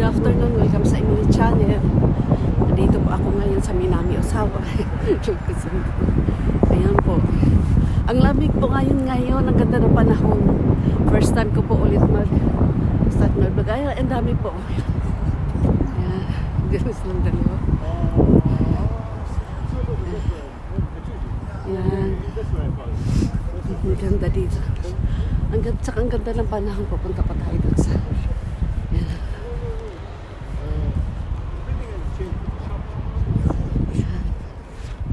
Good afternoon, welcome sa inyong channel. Dito po ako ngayon sa Minami, Osawa. Ayan po. Ang lamig po ngayon, ang ganda ng panahon. First time ko po ulit start mag-vlog. Ay, ang dami po. Ayan, Diyos lang dalawa. Ayan. Ang ganda dito. Ang ganda ng panahon, pupunta pa tayo dun sa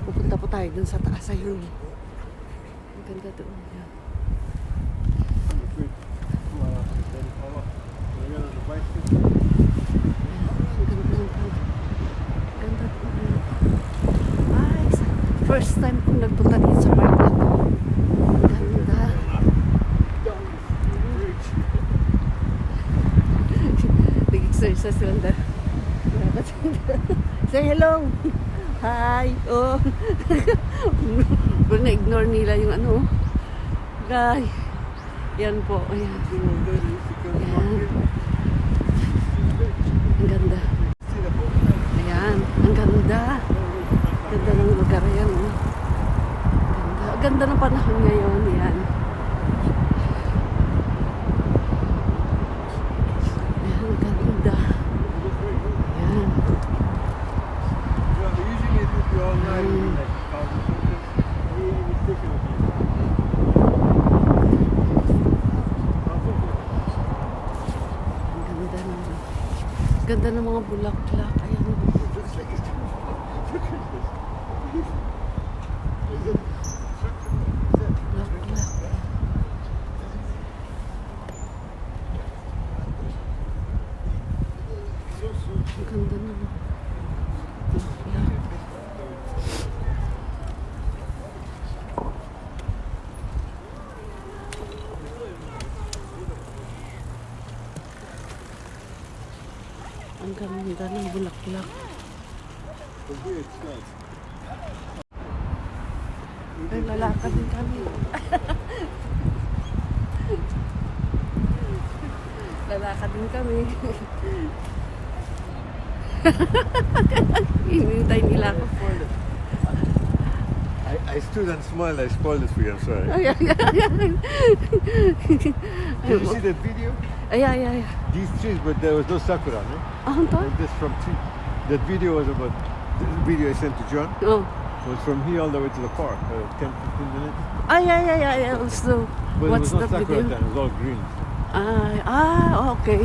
pupunta po tayo dun sa taas. Ayun. Ang ganda doon. Yan. Ganda doon. Ay, first time kong nagpunta dito sa park na to. Ganda. Nag-exercise lang dahil. Say hello. Hi. Oh. Na-ignore nila yung ano. Guy. Yan po. Ayan. Ayan. Ang ganda. Ayan. Ang ganda. Ganda ng lugar yan. Oh. Ganda. Ang ganda ng panahon ngayon. Yan. Ayan. Ganda. Ayan. Ganda ng mga bulaklak. Ayan. Bulaklak. Ang ganda ng bulaklak. Ang ganda ng bulaklak. Ay, lalakad din kami. Lalakad din kami. Hinintay nila ako. I stood and smiled. I spoiled it for you. I'm sorry. Did you see that video? Ay. These trees, but there was no sakura, no? Ito? Like this from tree. That video was about. The video I sent to John Oh. was from here all the way to the park. 10-15 minutes. Ay. Also, But what's it was that not sakura video? then. It was all green. Okay.